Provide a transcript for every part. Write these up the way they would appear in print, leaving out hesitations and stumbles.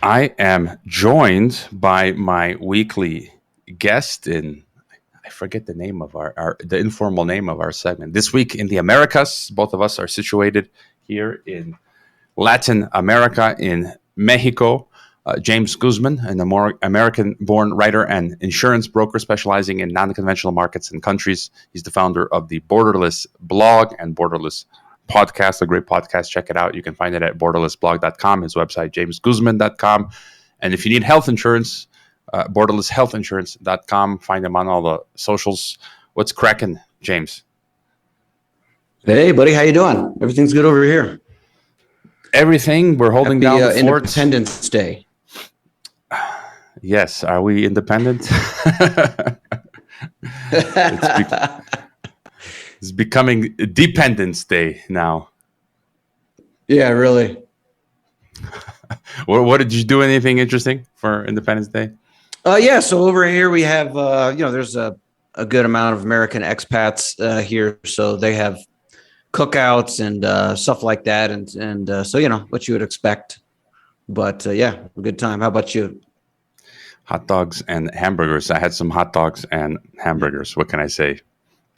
I am joined by my weekly guest I forget the name of the informal name of our segment. This week in the Americas, both of us are situated here in Latin America, in Mexico. James Guzman, an American-born writer and insurance broker specializing in non-conventional markets and countries. He's the founder of the Borderless blog and Borderless podcast, a great podcast. Check it out. You can find it at borderlessblog.com, his website, jamesguzman.com. And if you need health insurance, borderlesshealthinsurance.com. Find him on all the socials. What's cracking, James? Hey, buddy. How you doing? Everything's good over here. Everything. We're holding down the fort. Independence Day. Yes. Are we independent? It's becoming Dependence Day now. Yeah, really. What did you do? Anything interesting for Independence Day? Yeah. So over here we have, there's a good amount of American expats here. So they have cookouts and stuff like that. And so, what you would expect. But yeah, a good time. How about you? Hot dogs and hamburgers. I had some hot dogs and hamburgers. What can I say?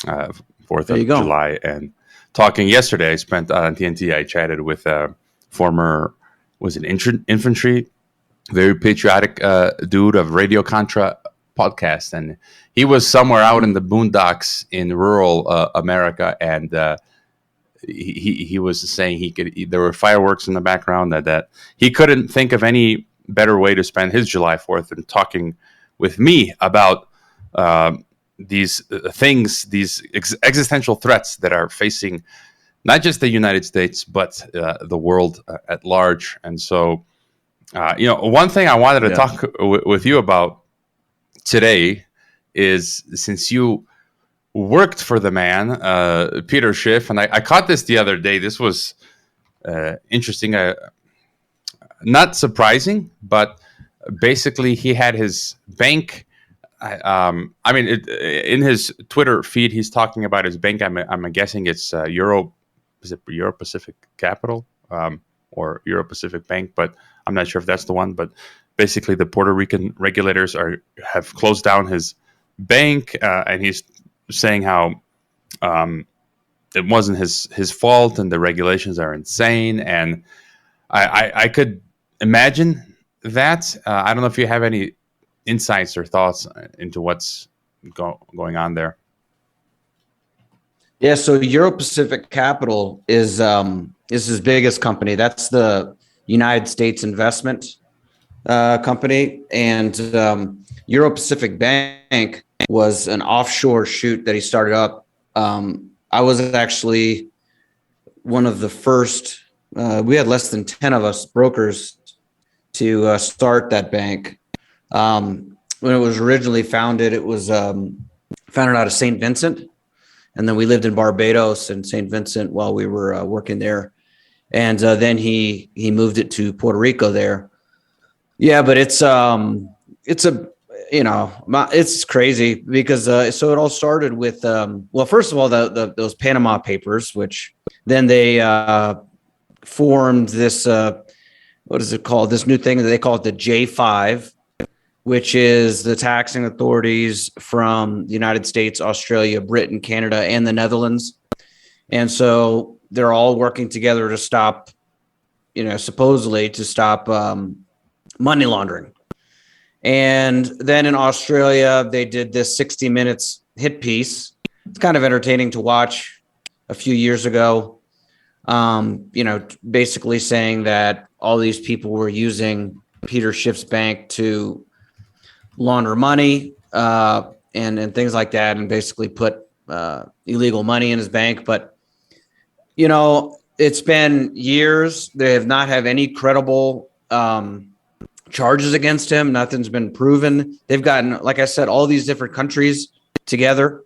4th of July. And talking yesterday, I spent on TNT. I chatted with a former, infantry, very patriotic dude of Radio Contra podcast. And he was somewhere out in the boondocks in rural America. And he was saying there were fireworks in the background, that he couldn't think of any better way to spend his July 4th than talking with me about these things, these existential threats that are facing not just the United States, but the world at large. And so, one thing I wanted to talk with you about today is, since you worked for the man, Peter Schiff, and I caught this the other day. This was interesting. Not surprising, but basically he had his bank. In his Twitter feed, he's talking about his bank. I'm guessing it's Euro Pacific Capital or Euro Pacific Bank, but I'm not sure if that's the one. But basically, the Puerto Rican regulators have closed down his bank, and he's saying how it wasn't his fault and the regulations are insane. And I could imagine that. I don't know if you have any insights or thoughts into what's going on there. Yeah, so Euro Pacific Capital is his biggest company. That's the United States investment company, and Euro Pacific Bank was an offshore shoot that he started up. I was actually one of the first. We had less than 10 of us brokers to start that bank. When it was originally founded, it was founded out of St. Vincent. And then we lived in Barbados and St. Vincent while we were working there. And then he moved it to Puerto Rico there. Yeah, but it's crazy because so it all started with first of all, those Panama Papers, which then they formed this what is it called? This new thing that they call it the J5, which is the taxing authorities from the United States, Australia, Britain, Canada, and the Netherlands. And so they're all working together to stop, supposedly to stop money laundering. And then in Australia, they did this 60 Minutes hit piece. It's kind of entertaining to watch a few years ago, basically saying that all these people were using Peter Schiff's bank to launder money and things like that, and basically put illegal money in his bank. But, it's been years. They have not had any credible charges against him. Nothing's been proven. They've gotten, like I said, all these different countries together,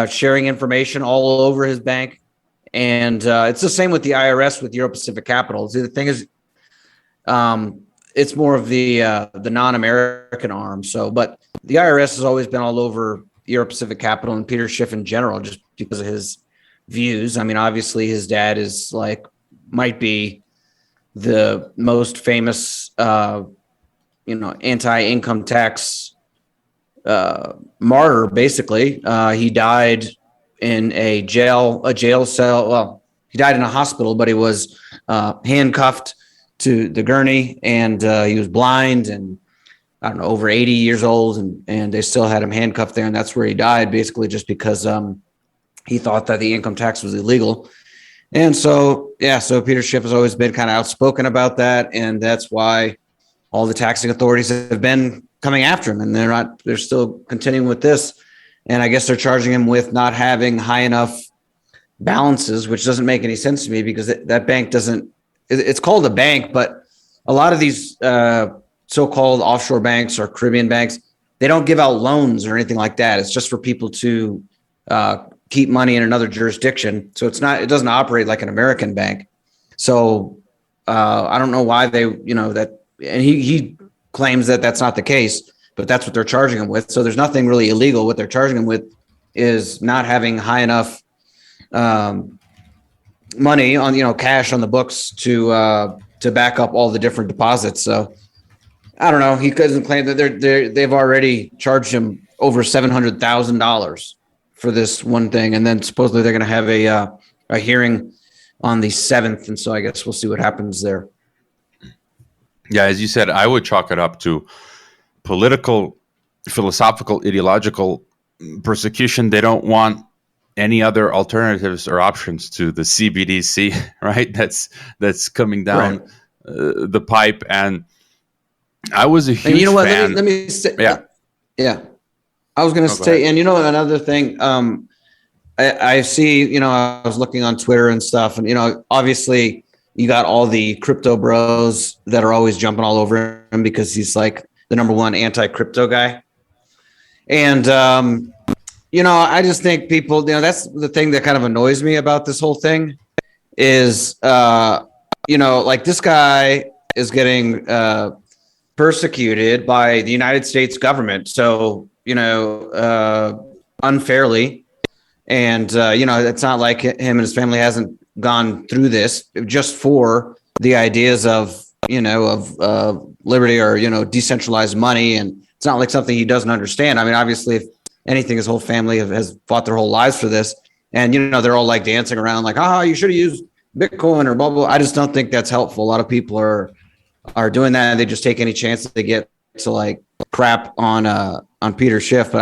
sharing information all over his bank. And it's the same with the IRS with Euro Pacific Capital. See, the thing is, it's more of the non-American arm. So, but the IRS has always been all over Euro Pacific Capital and Peter Schiff in general, just because of his views. I mean, obviously his dad is might be the most famous anti-income tax martyr. Basically, he died in a jail cell. Well, he died in a hospital, but he was handcuffed to the gurney, and he was blind and I don't know, over 80 years old, and they still had him handcuffed there, and that's where he died, basically just because he thought that the income tax was illegal. And so Peter Schiff has always been kind of outspoken about that, and that's why all the taxing authorities have been coming after him, and they're still continuing with this. And I guess they're charging him with not having high enough balances, which doesn't make any sense to me because that bank doesn't, it's called a bank, but a lot of these so-called offshore banks or Caribbean banks, they don't give out loans or anything like that. It's just for people to keep money in another jurisdiction. So it doesn't operate like an American bank. So I don't know why and he claims that that's not the case, but that's what they're charging him with. So there's nothing really illegal. What they're charging him with is not having high enough money on, cash on the books to back up all the different deposits. So I don't know. He couldn't claim that they've already charged him over $700,000 for this one thing, and then supposedly they're going to have a hearing on the 7th, and so I guess we'll see what happens there. Yeah, as you said, I would chalk it up to political, philosophical, ideological persecution. They don't want any other alternatives or options to the CBDC, right? That's coming down the pipe, and I was a huge and you know what? fan. Let me say, yeah. I was going to say, and another thing, I see, I was looking on Twitter and stuff, and obviously you got all the crypto bros that are always jumping all over him because he's like the number one anti-crypto guy, and I just think people, that's the thing that kind of annoys me about this whole thing is, like this guy is getting persecuted by the United States government. So, unfairly. And, it's not like him and his family hasn't gone through this just for the ideas of liberty or, decentralized money. And it's not like something he doesn't understand. I mean, obviously, if anything, his whole family has fought their whole lives for this. And, they're all like dancing around like, you should have used Bitcoin or blah, blah. I just don't think that's helpful. A lot of people are doing that, and they just take any chance that they get to like crap on Peter Schiff. But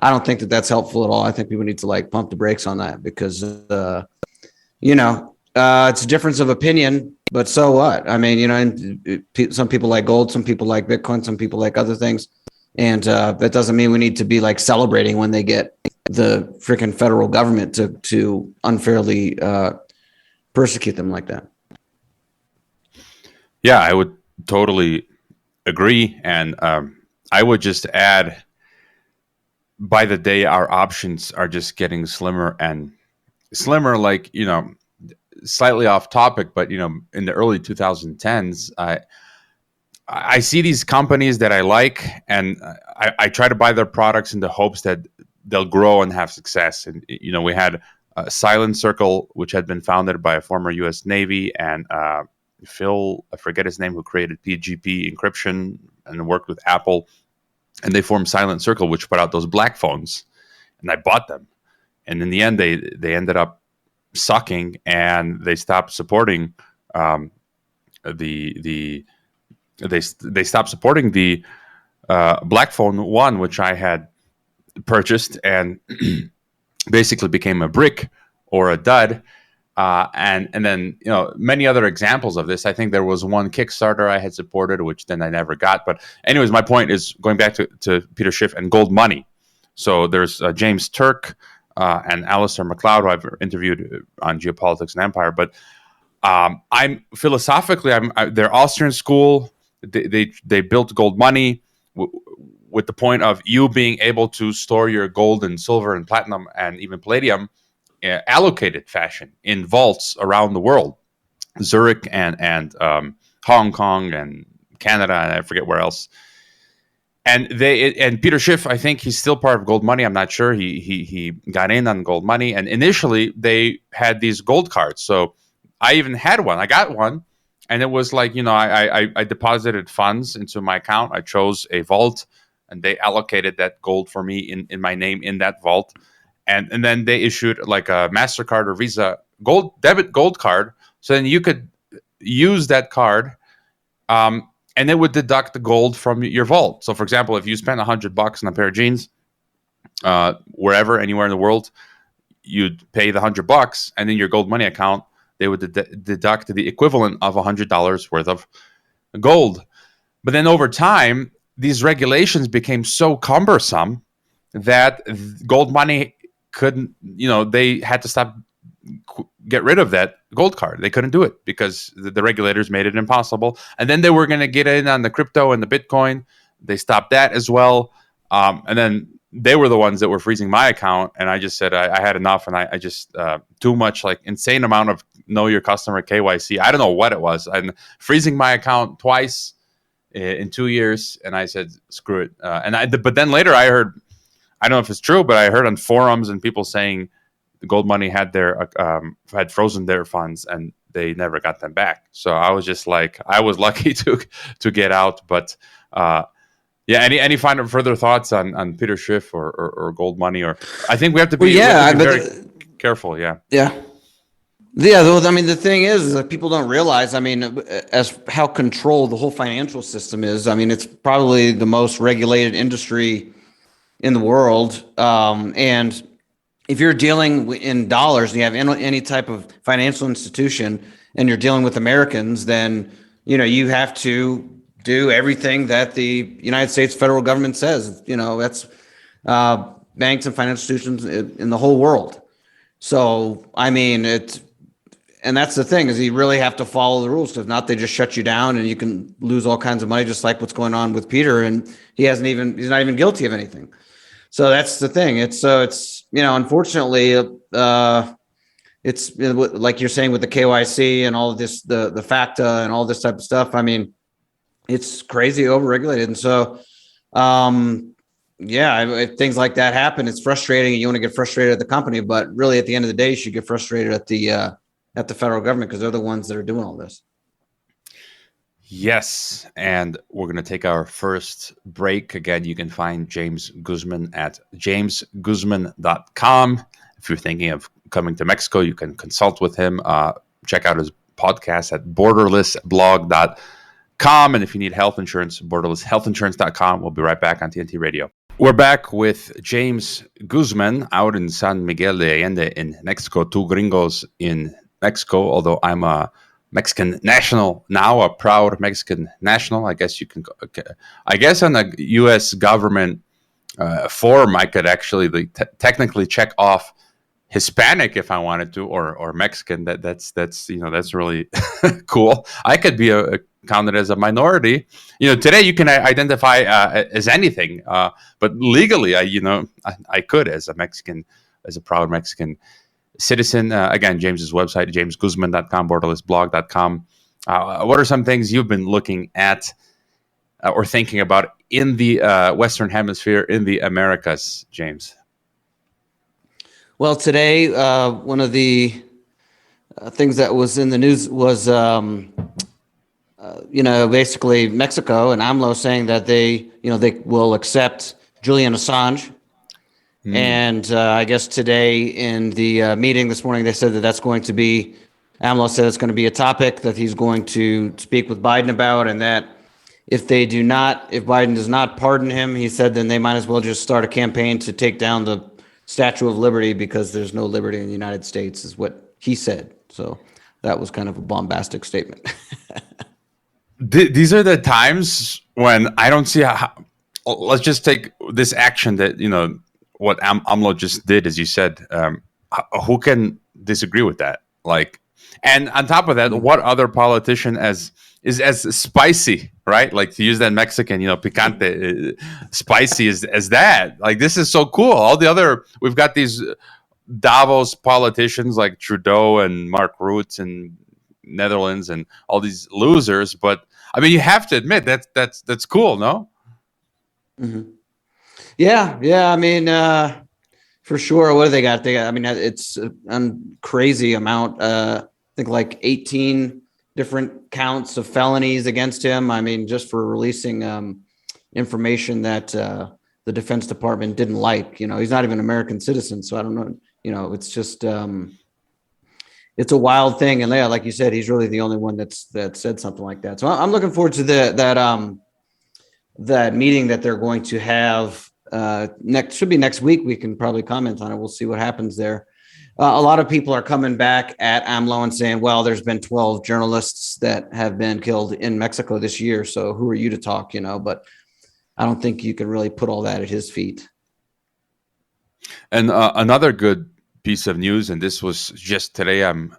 I don't think that that's helpful at all. I think people need to like pump the brakes on that because, it's a difference of opinion, but so what? I mean, some people like gold, some people like Bitcoin, some people like other things. And that doesn't mean we need to be like celebrating when they get the freaking federal government to unfairly persecute them like that. Yeah, I would totally agree. And I would just add, by the day, our options are just getting slimmer and slimmer, like, slightly off topic, but, in the early 2010s, I see these companies that I like, and I try to buy their products in the hopes that they'll grow and have success. And, we had Silent Circle, which had been founded by a former U.S. Navy, and Phil, I forget his name, who created PGP encryption and worked with Apple. And they formed Silent Circle, which put out those black phones. And I bought them. And in the end, they ended up sucking, and they stopped supporting they stopped supporting the Black Phone 1, which I had purchased, and basically became a brick or a dud. And then, many other examples of this. I think there was one Kickstarter I had supported, which then I never got. But anyways, my point is going back to Peter Schiff and gold money. So there's James Turk and Alistair MacLeod, who I've interviewed on Geopolitics and Empire. But I'm philosophically, they're Austrian school. They built gold money with the point of you being able to store your gold and silver and platinum and even palladium allocated fashion in vaults around the world, Zurich and Hong Kong and Canada, and I forget where else. And Peter Schiff, I think he's still part of Gold Money. I'm not sure. He got in on Gold Money, and initially they had these gold cards. So I even had one. I got one, And it was like, I deposited funds into my account. I chose a vault, and they allocated that gold for me in my name in that vault. And then they issued like a MasterCard or Visa debit gold card. So then you could use that card, and it would deduct the gold from your vault. So for example, if you spent $100 on a pair of jeans, anywhere in the world, you'd pay the $100, and in your gold money account, they would deduct the equivalent of $100 worth of gold. But then over time, these regulations became so cumbersome that gold money couldn't, they had to get rid of that gold card. They couldn't do it because the regulators made it impossible. And then they were going to get in on the crypto and the Bitcoin. They stopped that as well. And then they were the ones that were freezing my account. And I just said I had enough. And I just, too much, like insane amount of know your customer KYC. I don't know what it was. I'm freezing my account twice in 2 years. And I said, screw it. But then later I heard, I don't know if it's true, but I heard on forums and people saying the gold money had frozen their funds and they never got them back. So I was just like, I was lucky to get out. But any final further thoughts on Peter Schiff or gold money? Or I think we have to be, very careful. Yeah. I mean, the thing is that people don't realize, I mean, as how controlled the whole financial system is. I mean, it's probably the most regulated industry in the world. And if you're dealing in dollars and you have any type of financial institution and you're dealing with Americans, then, you have to do everything that the United States federal government says. That's banks and financial institutions in the whole world. So, I mean, and that's the thing, is you really have to follow the rules, because if not, they just shut you down and you can lose all kinds of money, just like what's going on with Peter. And he's not even guilty of anything. So that's the thing. It's unfortunately, it's like you're saying with the KYC and all of this, the FACTA and all this type of stuff. I mean, it's crazy overregulated. And so, if things like that happen, it's frustrating, and you want to get frustrated at the company, but really at the end of the day, you should get frustrated at the federal government, because they're the ones that are doing all this. Yes, and we're going to take our first break. Again, you can find James Guzman at jamesguzman.com. If you're thinking of coming to Mexico, you can consult with him. Check out his podcast at borderlessblog.com. And if you need health insurance, borderlesshealthinsurance.com. We'll be right back on TNT Radio. We're back with James Guzman out in San Miguel de Allende in Mexico. Two gringos in Mexico, although I'm a Mexican national now, a proud Mexican national. I guess you can. I guess on the U.S. government form, I could actually technically check off Hispanic if I wanted to, or Mexican. That's really cool. I could be counted as a minority. Today you can identify as anything, but legally, I could as a Mexican, as a proud Mexican citizen. Again, James's website, jamesguzman.com, borderlessblog.com. What are some things you've been looking at or thinking about in the Western Hemisphere, in the Americas, James? Well, today, one of the things that was in the news was, basically Mexico and AMLO saying that they will accept Julian Assange. And I guess today in the meeting this morning, they said that's going to be, AMLO said it's going to be a topic that he's going to speak with Biden about, and that if Biden does not pardon him, he said, then they might as well just start a campaign to take down the Statue of Liberty, because there's no liberty in the United States, is what he said. So that was kind of a bombastic statement. These are the times when I don't see how. Let's just take this action that, what AMLO just did, as you said. Who can disagree with that? And on top of that, what other politician is as spicy, right? Like, to use that Mexican, picante, spicy as that. Like, this is so cool. All the other, we've got these Davos politicians like Trudeau and Mark Rutte and Netherlands and all these losers. But I mean, you have to admit that's cool, no? Mm-hmm. Yeah. I mean, for sure. What do they got? I mean, it's a crazy amount. I think like 18 different counts of felonies against him. I mean, just for releasing information that the Defense Department didn't like. He's not even an American citizen, so I don't know. It's just it's a wild thing. And yeah, like you said, he's really the only one that said something like that. So I'm looking forward to that meeting that they're going to have next week. We can probably comment on it. We'll see what happens there. A lot of people are coming back at AMLO and saying, well, there's been 12 journalists that have been killed in Mexico this year. So who are you to talk, but I don't think you can really put all that at his feet. And another good piece of news, and this was just today, I'm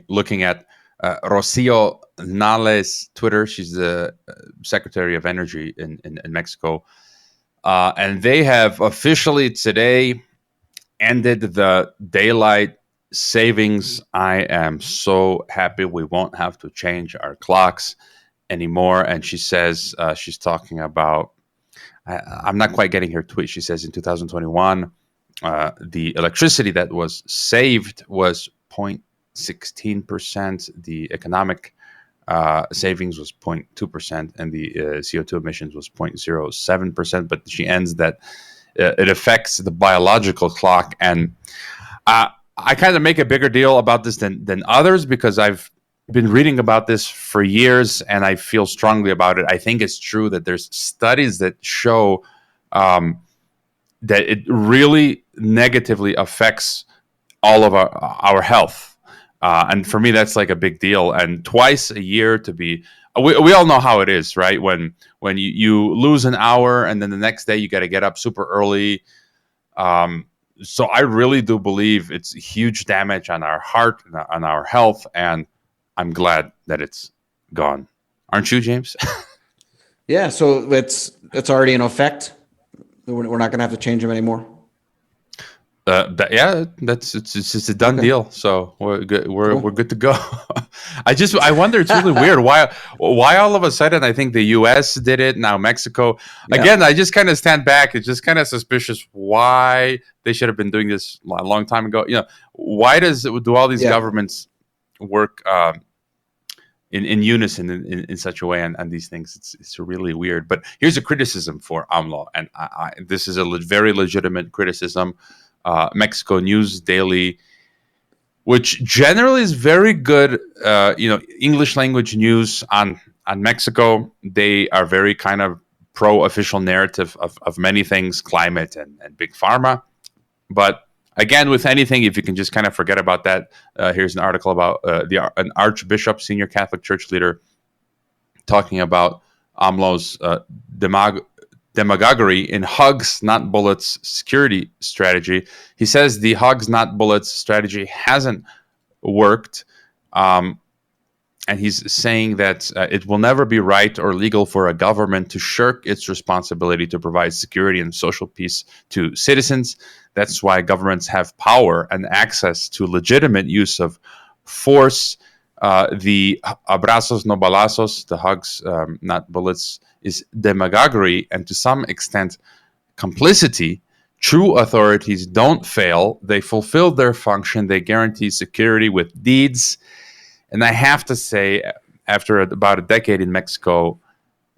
looking at Rocio Nale's Twitter. She's the Secretary of Energy in Mexico. And they have officially today ended the daylight savings. I am so happy we won't have to change our clocks anymore. And she says, she's talking about, I'm not quite getting her tweet. She says in 2021, the electricity that was saved was 0.16%. The economic savings was 0.2%, and the CO2 emissions was 0.07%. But she ends that it affects the biological clock. And I kind of make a bigger deal about this than others, because I've been reading about this for years and I feel strongly about it. I think it's true that there's studies that show that it really negatively affects all of our health. And for me, that's like a big deal. And twice a year to be, we all know how it is, right? When you lose an hour and then the next day you got to get up super early. So I really do believe it's huge damage on our heart, on our health. And I'm glad that it's gone. Aren't you, James? Yeah. So it's already in effect. We're not going to have to change them anymore. It's a done deal. So we're good. We're good to go. I wonder. It's really weird. Why all of a sudden I think the U.S. did it, now Mexico. Yeah. Again, I just kind of stand back. It's just kind of suspicious why they should have been doing this a long time ago. Why do all these governments work in unison in such a way on these things? It's really weird. But here's a criticism for AMLO, and this is a very legitimate criticism. Mexico News Daily, which generally is very good, English language news on Mexico. They are very kind of pro-official narrative of many things, climate and big pharma. But again, with anything, if you can just kind of forget about that, here's an article about an archbishop, senior Catholic church leader, talking about AMLO's demagoguery in hugs, not bullets security strategy. He says the hugs, not bullets strategy hasn't worked. And he's saying that it will never be right or legal for a government to shirk its responsibility to provide security and social peace to citizens. That's why governments have power and access to legitimate use of force. The abrazos no balazos, the hugs, not bullets, is demagoguery and to some extent complicity. True authorities don't fail. They fulfill their function. They guarantee security with deeds. And I have to say, after about a decade in Mexico,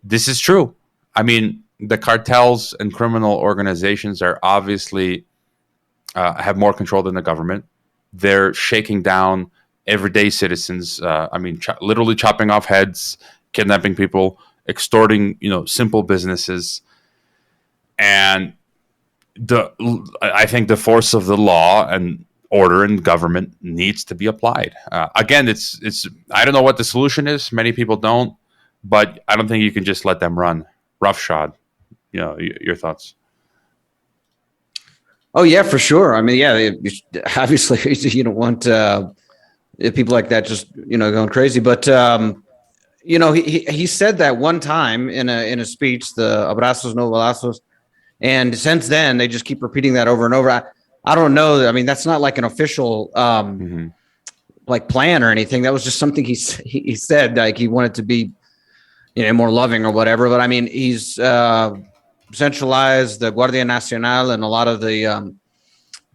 this is true. I mean, the cartels and criminal organizations are obviously have more control than the government. They're shaking down everyday citizens. Literally chopping off heads, kidnapping people, extorting, simple businesses. And I think the force of the law and order in government needs to be applied. Again, it's I don't know what the solution is. Many people don't, but I don't think you can just let them run roughshod. Your thoughts? Oh yeah, for sure. I mean, yeah, obviously you don't want people like that just going crazy. But he said that one time in a speech, the abrazos no balazos, and since then they just keep repeating that over and over. I don't know. I mean, that's not like an official like plan or anything. That was just something he said, like he wanted to be more loving or whatever. But I mean, he's centralized the Guardia Nacional and a lot of the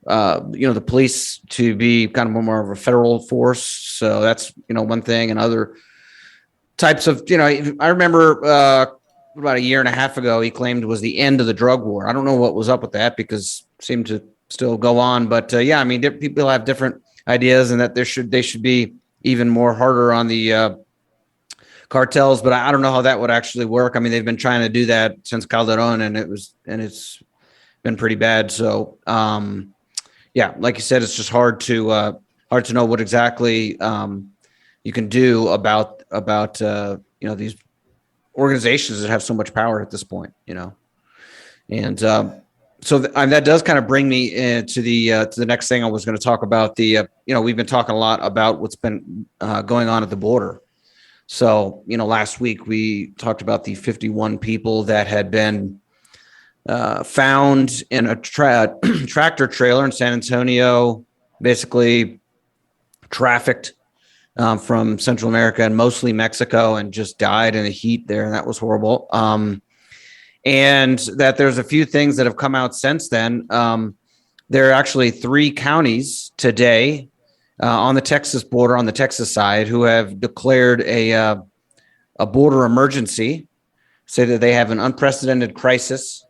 the police to be kind of more of a federal force. So that's one thing, and other types of, I remember about a year and a half ago, he claimed was the end of the drug war. I don't know what was up with that because it seemed to still go on. But yeah, I mean, people have different ideas, and that they should be even more harder on the cartels. But I don't know how that would actually work. I mean, they've been trying to do that since Calderon, and it's been pretty bad. So yeah, like you said, it's just hard to know what exactly you can do about these organizations that have so much power at this point, and so that does kind of bring me to the next thing I was going to talk about. We've been talking a lot about what's been going on at the border. So last week we talked about the 51 people that had been found in a tractor trailer in San Antonio, basically trafficked from Central America and mostly Mexico, and just died in the heat there. And that was horrible. And that there's a few things that have come out since then. There are actually 3 counties today on the Texas border, on the Texas side, who have declared a border emergency, say that they have an unprecedented crisis.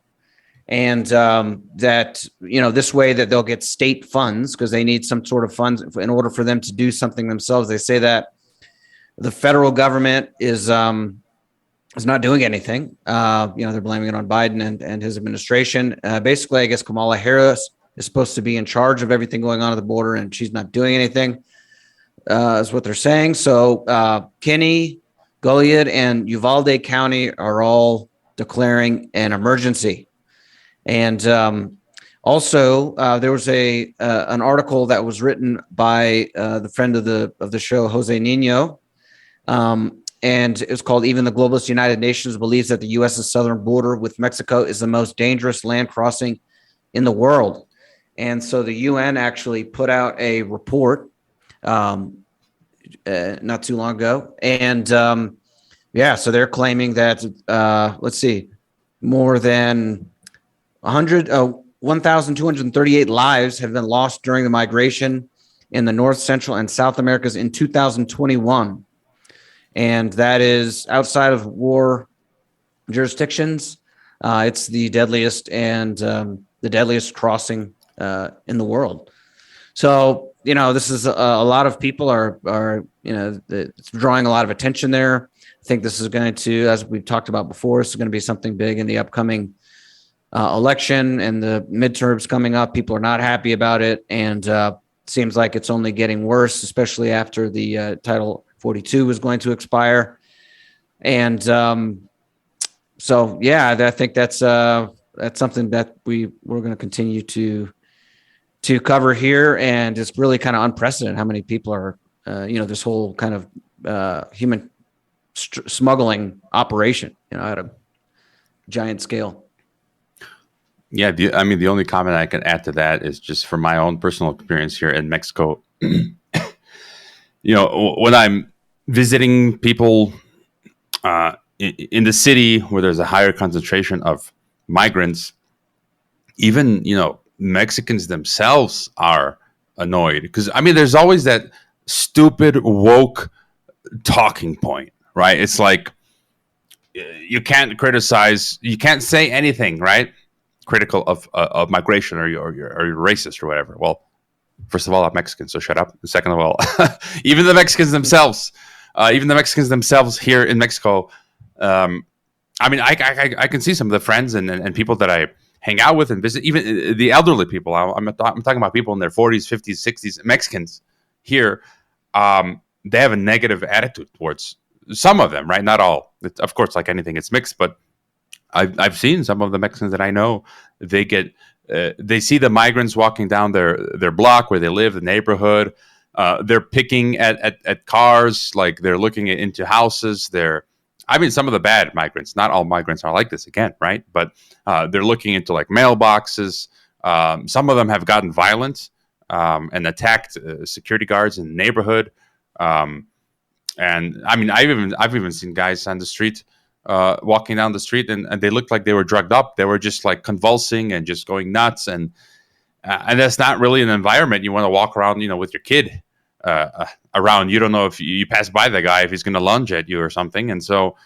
And that, this way that they'll get state funds because they need some sort of funds in order for them to do something themselves. They say that the federal government is not doing anything. They're blaming it on Biden and his administration. Basically, I guess Kamala Harris is supposed to be in charge of everything going on at the border, and she's not doing anything, is what they're saying. So Kinney, Goliad, and Uvalde County are all declaring an emergency. And also, there was an article that was written by the friend of the show, Jose Nino, and it's called "Even the Globalist United Nations Believes that the U.S.'s southern border with Mexico is the most dangerous land crossing in the world." And so the UN actually put out a report not too long ago, and so they're claiming that more than 1,238 lives have been lost during the migration in the North, Central, and South Americas in 2021. And that is outside of war jurisdictions. It's the deadliest and the deadliest crossing in the world. So, this is a lot of people are it's drawing a lot of attention there. I think this is going to, as we've talked about before, this is going to be something big in the upcoming election and the midterms coming up. People are not happy about it, and seems like it's only getting worse, especially after the Title 42 is going to expire. And so, yeah, I think that's something that we're going to continue to cover here, and it's really kind of unprecedented how many people are, this whole kind of human smuggling operation, at a giant scale. Yeah, the only comment I can add to that is just from my own personal experience here in Mexico. When I'm visiting people in the city where there's a higher concentration of migrants, even, Mexicans themselves are annoyed because, there's always that stupid woke talking point, right? It's like you can't criticize, you can't say anything, right? Critical of migration or you're racist or whatever. Well, first of all, I'm Mexican, so shut up. Second of all, even the Mexicans themselves here in Mexico, I can see some of the friends and people that I hang out with and visit, even the elderly people. I'm talking about people in their 40s, 50s, 60s, Mexicans here. They have a negative attitude towards some of them, right? Not all. Of course, like anything, it's mixed, but I've seen some of the Mexicans that I know. They see the migrants walking down their block where they live, the neighborhood. They're picking at cars, like they're looking into houses. Some of the bad migrants, not all migrants are like this again, right? But they're looking into like mailboxes. Some of them have gotten violent and attacked security guards in the neighborhood. And I've even seen guys on the street walking down the street and they looked like they were drugged up. They were just like convulsing and just going nuts. And that's not really an environment you want to walk around, with your kid around. You don't know if you pass by the guy if he's going to lunge at you or something. And so,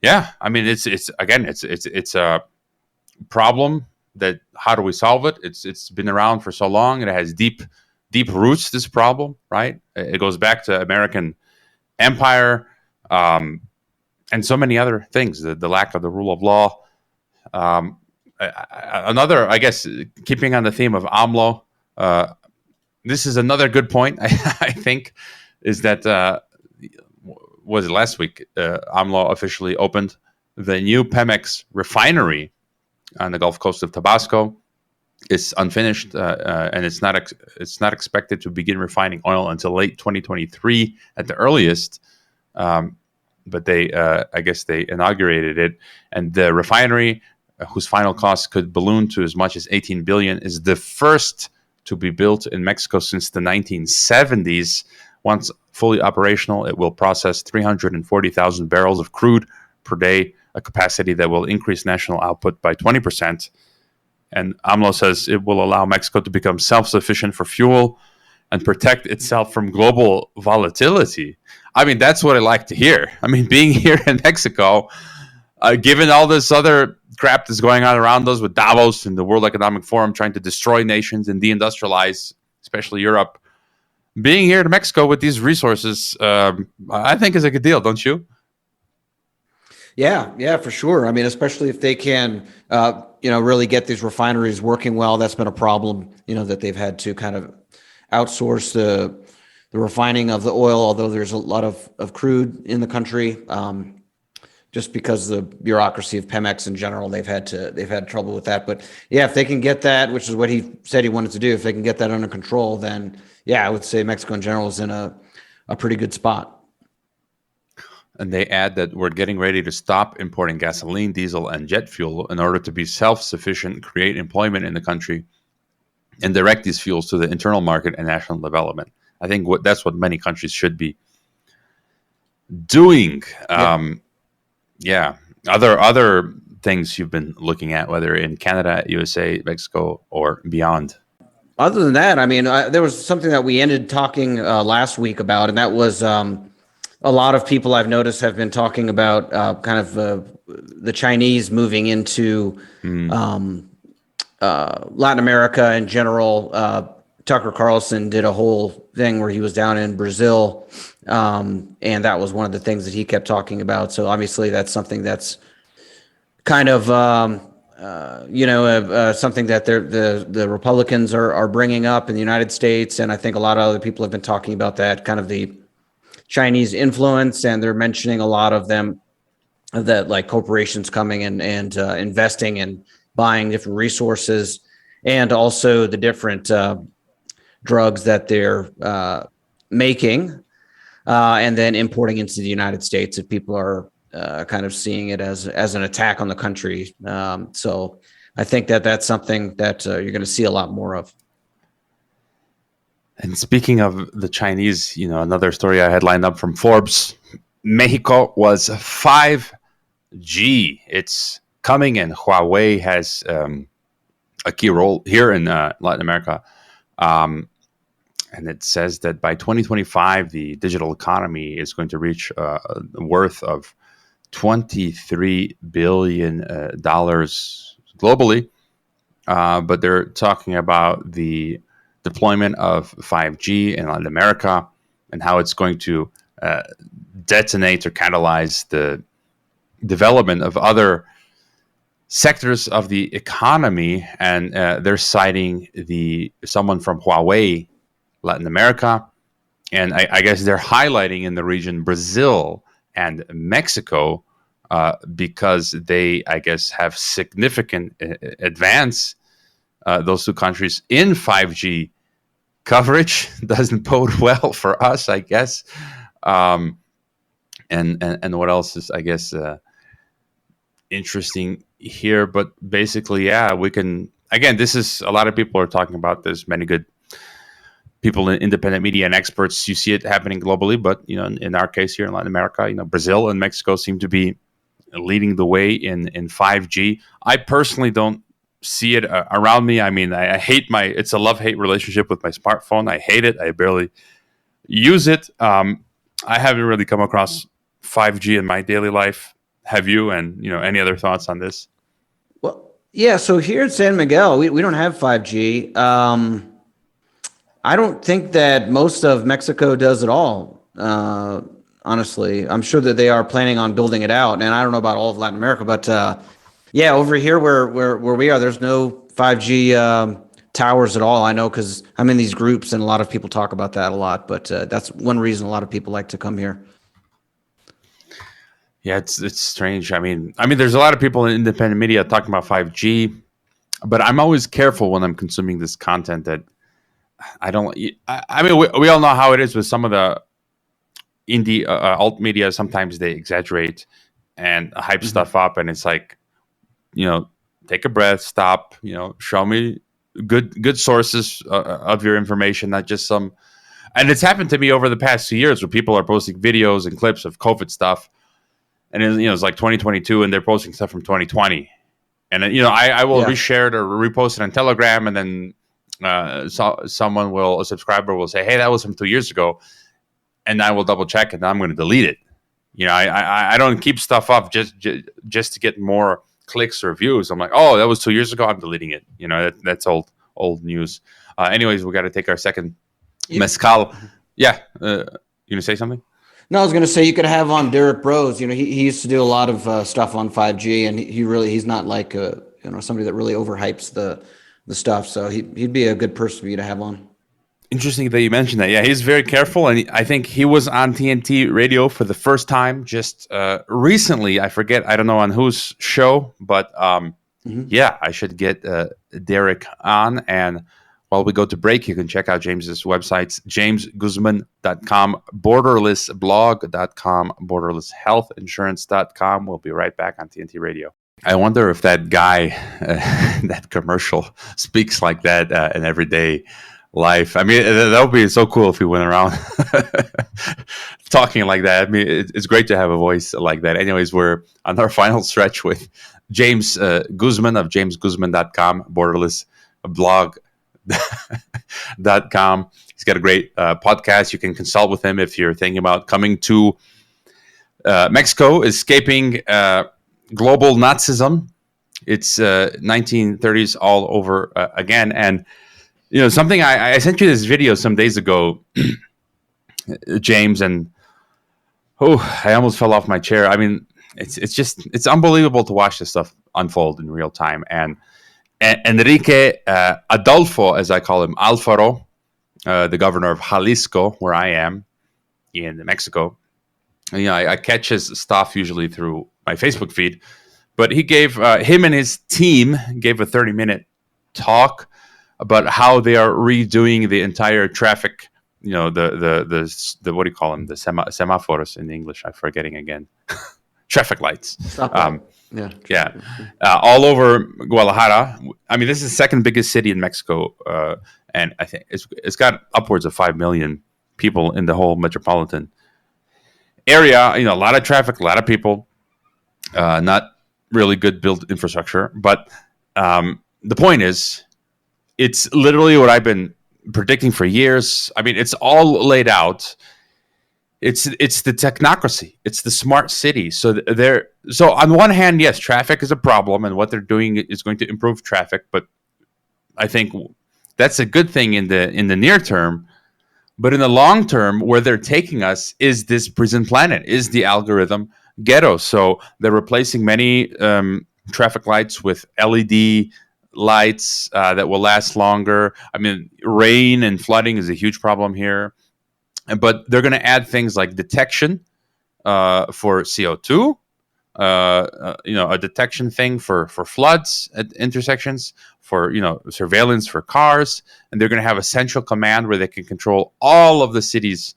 yeah, I mean, it's a problem that how do we solve it? It's been around for so long, and it has deep roots. This problem, right? It goes back to American empire, and so many other things. The lack of the rule of law. Another, I guess, keeping on the theme of AMLO, this is another good point. I think is that was it last week? AMLO officially opened the new Pemex refinery on the Gulf Coast of Tabasco. It's unfinished, and it's not expected to begin refining oil until late 2023 at the earliest. But I guess they inaugurated it, and the refinery, whose final cost could balloon to as much as $18 billion, is the first to be built in Mexico since the 1970s. Once fully operational, it will process 340,000 barrels of crude per day, a capacity that will increase national output by 20%. And AMLO says it will allow Mexico to become self-sufficient for fuel and protect itself from global volatility. I mean, that's what I like to hear. I mean, being here in Mexico, given all this other crap that's going on around us with Davos and the World Economic Forum trying to destroy nations and deindustrialize, especially Europe, being here in Mexico with these resources, I think is a good deal, don't you? Yeah, for sure. I mean, especially if they can, really get these refineries working well. That's been a problem, that they've had to kind of outsource the refining of the oil, although there's a lot of crude in the country. Just because the bureaucracy of Pemex in general, they've had trouble with that. But yeah, if they can get that, which is what he said he wanted to do, if they can get that under control, then yeah, I would say Mexico in general is in a pretty good spot. And they add that we're getting ready to stop importing gasoline, diesel, and jet fuel in order to be self-sufficient, create employment in the country, and direct these fuels to the internal market and national development. I think that's what many countries should be doing. Yeah. Other things you've been looking at, whether in Canada, USA, Mexico, or beyond. Other than that, I mean, there was something that we ended talking last week about, and that was a lot of people I've noticed have been talking about the Chinese moving into Latin America in general. Tucker Carlson did a whole thing where he was down in Brazil, and that was one of the things that he kept talking about. So obviously that's something that's kind of, something that the Republicans are bringing up in the United States. And I think a lot of other people have been talking about that, kind of the Chinese influence, and they're mentioning a lot of them, that like corporations coming and investing and buying different resources, and also the different drugs that they're making and then importing into the United States, if people are kind of seeing it as an attack on the country. So I think that's something that you're going to see a lot more of. And speaking of the Chinese, another story I had lined up from Forbes, Mexico was 5G. It's coming, and Huawei has a key role here in Latin America. And it says that by 2025, the digital economy is going to reach a worth of $23 billion globally. But they're talking about the deployment of 5G in Latin America and how it's going to detonate or catalyze the development of other sectors of the economy. And they're citing someone from Huawei, Latin America, and I guess they're highlighting in the region Brazil and Mexico because they, I guess, have significant advance, those two countries, in 5G coverage. Doesn't bode well for us, I guess. And what else is, I guess, interesting here? But basically, yeah, we can, again, this is, a lot of people are talking about this, many good people in independent media and experts. You see it happening globally, but in our case here in Latin America, Brazil and Mexico seem to be leading the way in 5G. I personally don't see it around me. I mean, I hate it's a love-hate relationship with my smartphone. I hate it. I barely use it. I haven't really come across 5G in my daily life. Have you? And any other thoughts on this? Well, yeah. So here in San Miguel, we don't have 5G. I don't think that most of Mexico does at all. Honestly, I'm sure that they are planning on building it out, and I don't know about all of Latin America, but yeah, over here where we are, there's no 5G towers at all. I know because I'm in these groups, and a lot of people talk about that a lot. But that's one reason a lot of people like to come here. Yeah, it's strange. I mean, there's a lot of people in independent media talking about 5G, but I'm always careful when I'm consuming this content that I don't. I mean, we all know how it is with some of the indie alt media. Sometimes they exaggerate and hype stuff up, and it's like, take a breath, stop. Show me good sources of your information, not just some. And it's happened to me over the past 2 years where people are posting videos and clips of COVID stuff. And it's like 2022, and they're posting stuff from 2020, and then I will reshare it or repost it on Telegram, and then a subscriber will say, "Hey, that was from 2 years ago," and I will double check, and I'm going to delete it. I don't keep stuff up just to get more clicks or views. I'm like, oh, that was 2 years ago. I'm deleting it. That's old news. Anyways, we got to take our second mezcal. Yeah, you gonna say something? No, I was going to say you could have on Derek Bros. He used to do a lot of stuff on 5G, and he's not like somebody that really overhypes the stuff. So he'd be a good person for you to have on. Interesting that you mentioned that. Yeah, he's very careful, and I think he was on TNT Radio for the first time just recently. I forget, I don't know on whose show, but yeah, I should get Derek on. And while we go to break, you can check out James's websites, jamesguzman.com, borderlessblog.com, borderlesshealthinsurance.com. We'll be right back on TNT Radio. I wonder if that guy, that commercial, speaks like that in everyday life. I mean, that would be so cool if he went around talking like that. I mean, it's great to have a voice like that. Anyways, we're on our final stretch with James Guzman of jamesguzman.com, borderlessblog.com. He's got a great podcast. You can consult with him if you're thinking about coming to Mexico, escaping global Nazism. It's 1930s all over again. And something I sent you this video some days ago, James, and I almost fell off my chair. I mean, it's unbelievable to watch this stuff unfold in real time. And Enrique Adolfo, as I call him, Alfaro, the governor of Jalisco, where I am in Mexico. I catch his stuff usually through my Facebook feed, but he gave him and his team gave a 30-minute talk about how they are redoing the entire traffic. The what do you call them? The semaphores in English. I'm forgetting again. Traffic lights. All over Guadalajara. I mean, this is the second biggest city in Mexico, and I think it's got upwards of 5 million people in the whole metropolitan area. A lot of traffic, a lot of people, not really good built infrastructure. But the point is, it's literally what I've been predicting for years. I mean, it's all laid out. It's the technocracy. It's the smart city. So on one hand, yes, traffic is a problem, and what they're doing is going to improve traffic. But I think that's a good thing in the near term. But in the long term, where they're taking us is this prison planet, is the algorithm ghetto. So they're replacing many traffic lights with LED lights that will last longer. I mean, rain and flooding is a huge problem here. But they're going to add things like detection for CO2, a detection thing for floods at intersections, for surveillance for cars, and they're going to have a central command where they can control all of the city's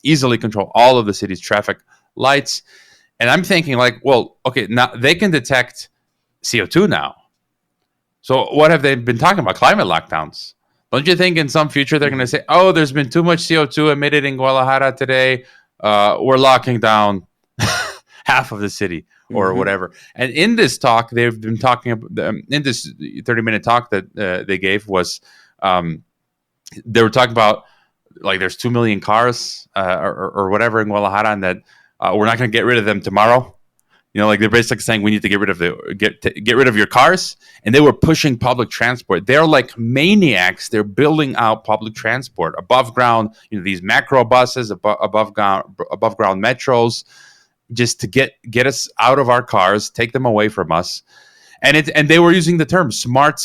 easily control all of the city's traffic lights. And I'm thinking like, well, okay, now they can detect CO2 now. So what have they been talking about? Climate lockdowns. Don't you think in some future they're going to say, oh, there's been too much CO2 emitted in Guadalajara today. We're locking down half of the city or whatever. And in this talk, they've been talking about, in this 30-minute talk that they gave was, they were talking about like there's 2 million cars or whatever in Guadalajara, and that we're not going to get rid of them tomorrow. Like they're basically saying we need to get rid of your cars, and they were pushing public transport. They're like maniacs. They're building out public transport above ground. These macro buses, above ground metros, just to get us out of our cars, take them away from us. And they were using the term smart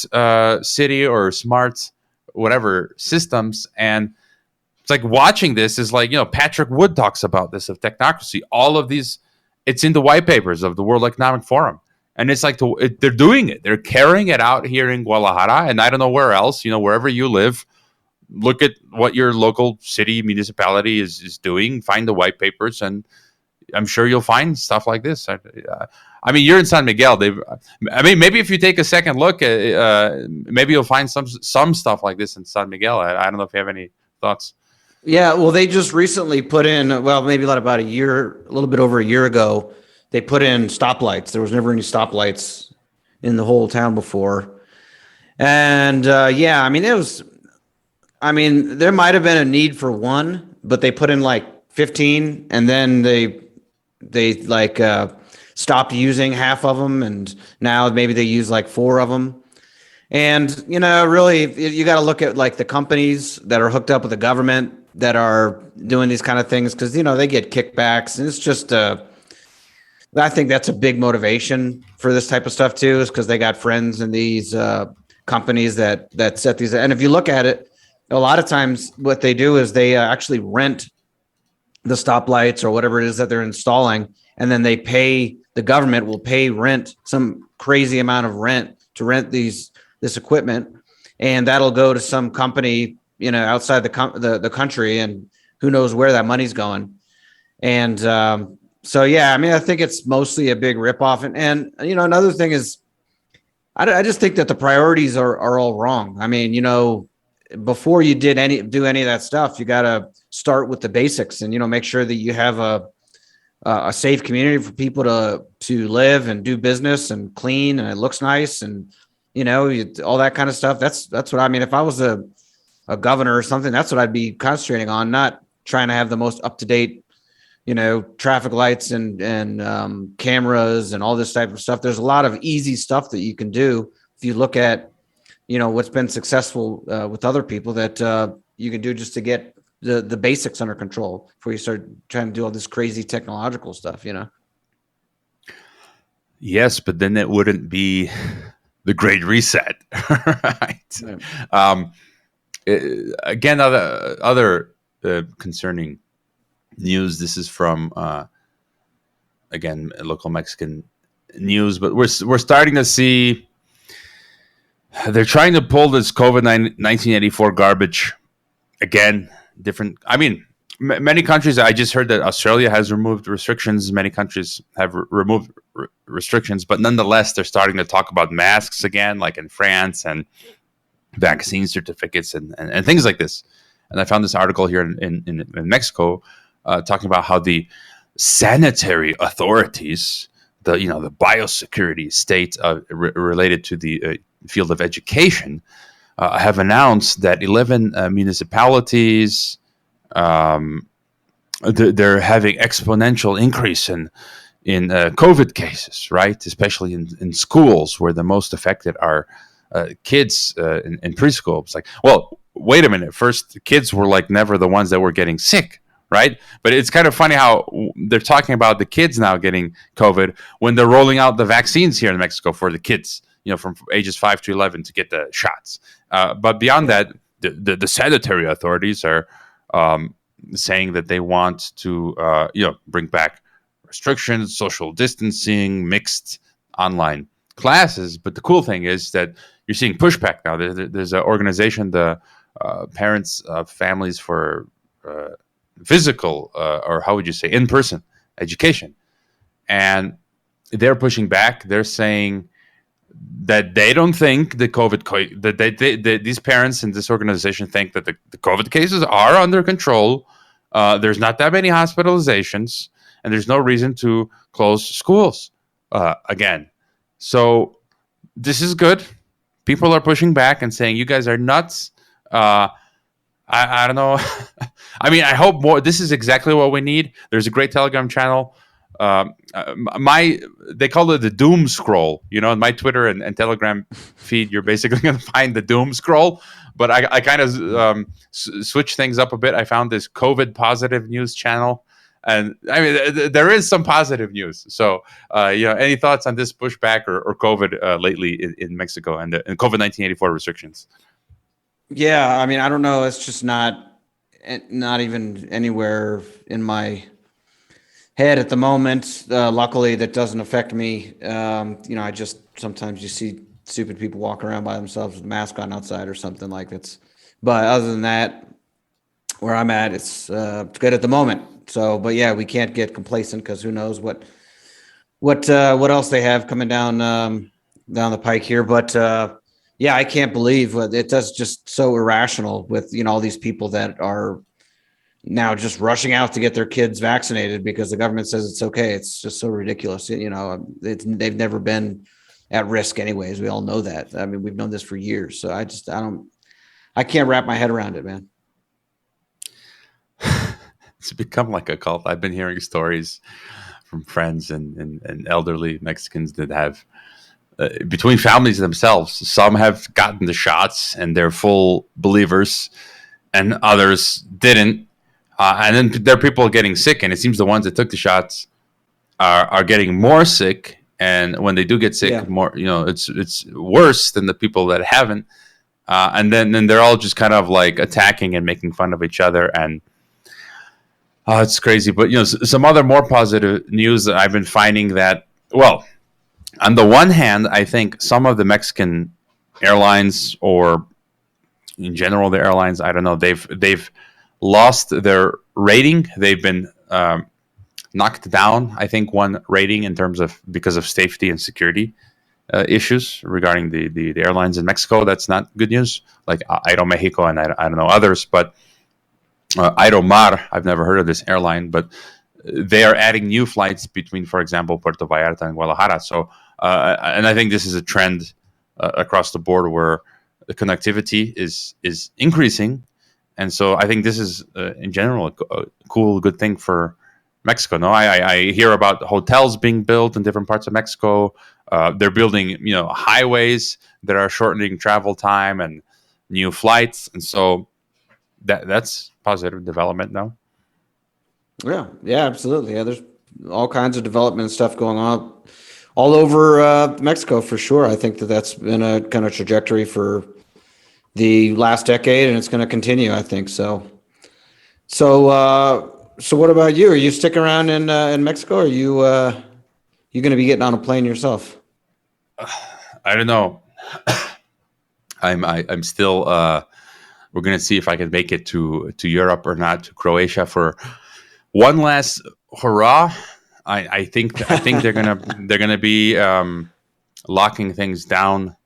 city or smart whatever systems. And it's like watching this is like, Patrick Wood talks about this of technocracy. All of these, it's in the white papers of the World Economic Forum. And it's like they're doing it. They're carrying it out here in Guadalajara. And I don't know where else, wherever you live, look at what your local city municipality is doing, find the white papers, and I'm sure you'll find stuff like this. I mean, you're in San Miguel. Maybe if you take a second look, maybe you'll find some stuff like this in San Miguel. I don't know if you have any thoughts. Yeah, well, they just recently put in, maybe about a little bit over a year ago, they put in stoplights. There was never any stoplights in the whole town before. And there might have been a need for one, but they put in like 15, and then they stopped using half of them, and now maybe they use like 4 of them. And, really, you got to look at like the companies that are hooked up with the government that are doing these kind of things, because, they get kickbacks. And it's just, I think that's a big motivation for this type of stuff, too, is because they got friends in these companies that set these. And if you look at it, a lot of times what they do is they actually rent the stoplights or whatever it is that they're installing. And then the government will pay rent, some crazy amount of rent to rent this equipment. And that'll go to some company, outside the country, and who knows where that money's going. And I think it's mostly a big ripoff. And another thing is, I just think that the priorities are all wrong. I mean, before you do any of that stuff, you got to start with the basics and, make sure that you have a safe community for people to live and do business and clean, and it looks nice, and, all that kind of stuff. That's what I mean. If I was a governor or something, that's what I'd be concentrating on, not trying to have the most up-to-date, traffic lights and cameras and all this type of stuff. There's a lot of easy stuff that you can do if you look at, what's been successful with other people that you can do just to get the basics under control before you start trying to do all this crazy technological stuff, Yes, but then it wouldn't be the Great Reset, right? Yeah. Again, other concerning news. This is from again local Mexican news, but we're starting to see they're trying to pull this COVID 1984 garbage again. Different. I mean, many countries. I just heard that Australia has removed restrictions. Many countries have removed restrictions, but nonetheless, they're starting to talk about masks again, like in France, and vaccine certificates and things like this. And I found this article here in Mexico talking about how the sanitary authorities, the biosecurity state related to the field of education, have announced that 11 municipalities they're having exponential increase in COVID cases, right? Especially in schools where the most affected are kids in preschool. It's like, well, wait a minute. First, the kids were like never the ones that were getting sick, right? But it's kind of funny how they're talking about the kids now getting COVID when they're rolling out the vaccines here in Mexico for the kids, from ages 5 to 11 to get the shots. But beyond that, the sanitary authorities are saying that they want to, bring back restrictions, social distancing, mixed online classes. But the cool thing is that you're seeing pushback now. There's an organization, the Parents of Families for Physical, or how would you say, in-person education. And they're pushing back. They're saying that they don't think the COVID, that these parents in this organization think that the COVID cases are under control. There's not that many hospitalizations, and there's no reason to close schools again. So this is good. People are pushing back and saying, you guys are nuts. I don't know. I mean, I hope more. This is exactly what we need. There's a great Telegram channel. They call it the doom scroll. You know, in my Twitter and Telegram feed, you're basically going to find the doom scroll. But I kind of switch things up a bit. I found this COVID positive news channel. And I mean, there is some positive news. So, any thoughts on this pushback or COVID lately in Mexico and COVID 1984 restrictions? Yeah, I mean, I don't know. It's just not even anywhere in my head at the moment. Luckily, that doesn't affect me. I just sometimes you see stupid people walk around by themselves with a mask on outside or something like that. But other than that, where I'm at, it's good at the moment. So, but yeah, we can't get complacent because who knows what else they have coming down the pike here. But yeah, I can't believe it does just so irrational with all these people that are now just rushing out to get their kids vaccinated because the government says it's okay. It's just so ridiculous. They've never been at risk anyways. We all know that. I mean, we've known this for years. So I can't wrap my head around it, man. It's become like a cult. I've been hearing stories from friends and elderly Mexicans that have, between families themselves, some have gotten the shots and they're full believers, and others didn't. And then there are people getting sick, and it seems the ones that took the shots are getting more sick. And when they do get sick, more, it's worse than the people that haven't. And then they're all just kind of like attacking and making fun of each other, and it's crazy. But some other more positive news that I've been finding that, well, on the one hand, I think some of the Mexican airlines, or in general the airlines, I don't know, they've lost their rating. They've been knocked down, I think, one rating in terms of because of safety and security issues regarding the airlines in Mexico. That's not good news. Like Aeromexico and I don't know others, but Aeromar, I've never heard of this airline, but they are adding new flights between, for example, Puerto Vallarta and Guadalajara. So, and I think this is a trend across the board where the connectivity is increasing. And so I think this is, in general, a cool, good thing for Mexico. No, I hear about hotels being built in different parts of Mexico. They're building, highways that are shortening travel time and new flights. And so that's positive development now. Yeah, absolutely. Yeah, there's all kinds of development and stuff going on all over Mexico for sure. I think that's been a kind of trajectory for the last decade, and it's going to continue, I think. So what about you? Are you sticking around in Mexico? Or are you going to be getting on a plane yourself? I don't know. I'm still. We're going to see if I can make it to Europe or not, to Croatia for one last hurrah. I think they're gonna be locking things down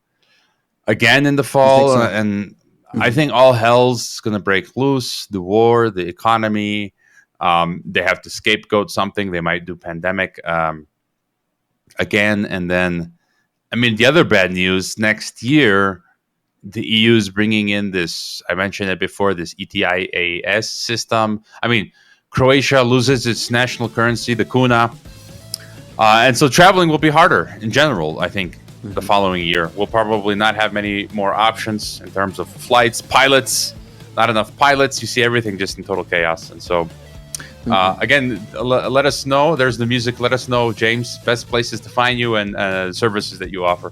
again in the fall, so? And I think all hell's gonna break loose. The war, the economy. They have to scapegoat something. They might do pandemic again, and then, I mean, the other bad news next year. The EU is bringing in this, I mentioned it before, this ETIAS system. I mean, Croatia loses its national currency, the kuna. And so traveling will be harder in general, I think, the following year. We'll probably not have many more options in terms of flights, pilots, not enough pilots. You see everything just in total chaos. And so, again, let us know. There's the music. Let us know, James, best places to find you and services that you offer.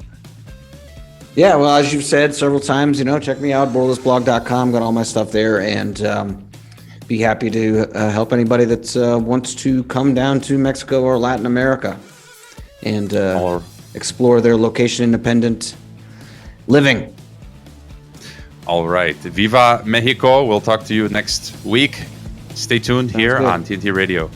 Yeah, well, as you've said several times, check me out, borderlessblog.com, got all my stuff there, and be happy to help anybody that wants to come down to Mexico or Latin America and explore their location-independent living. All right. Viva Mexico. We'll talk to you next week. Stay tuned here on TNT Radio.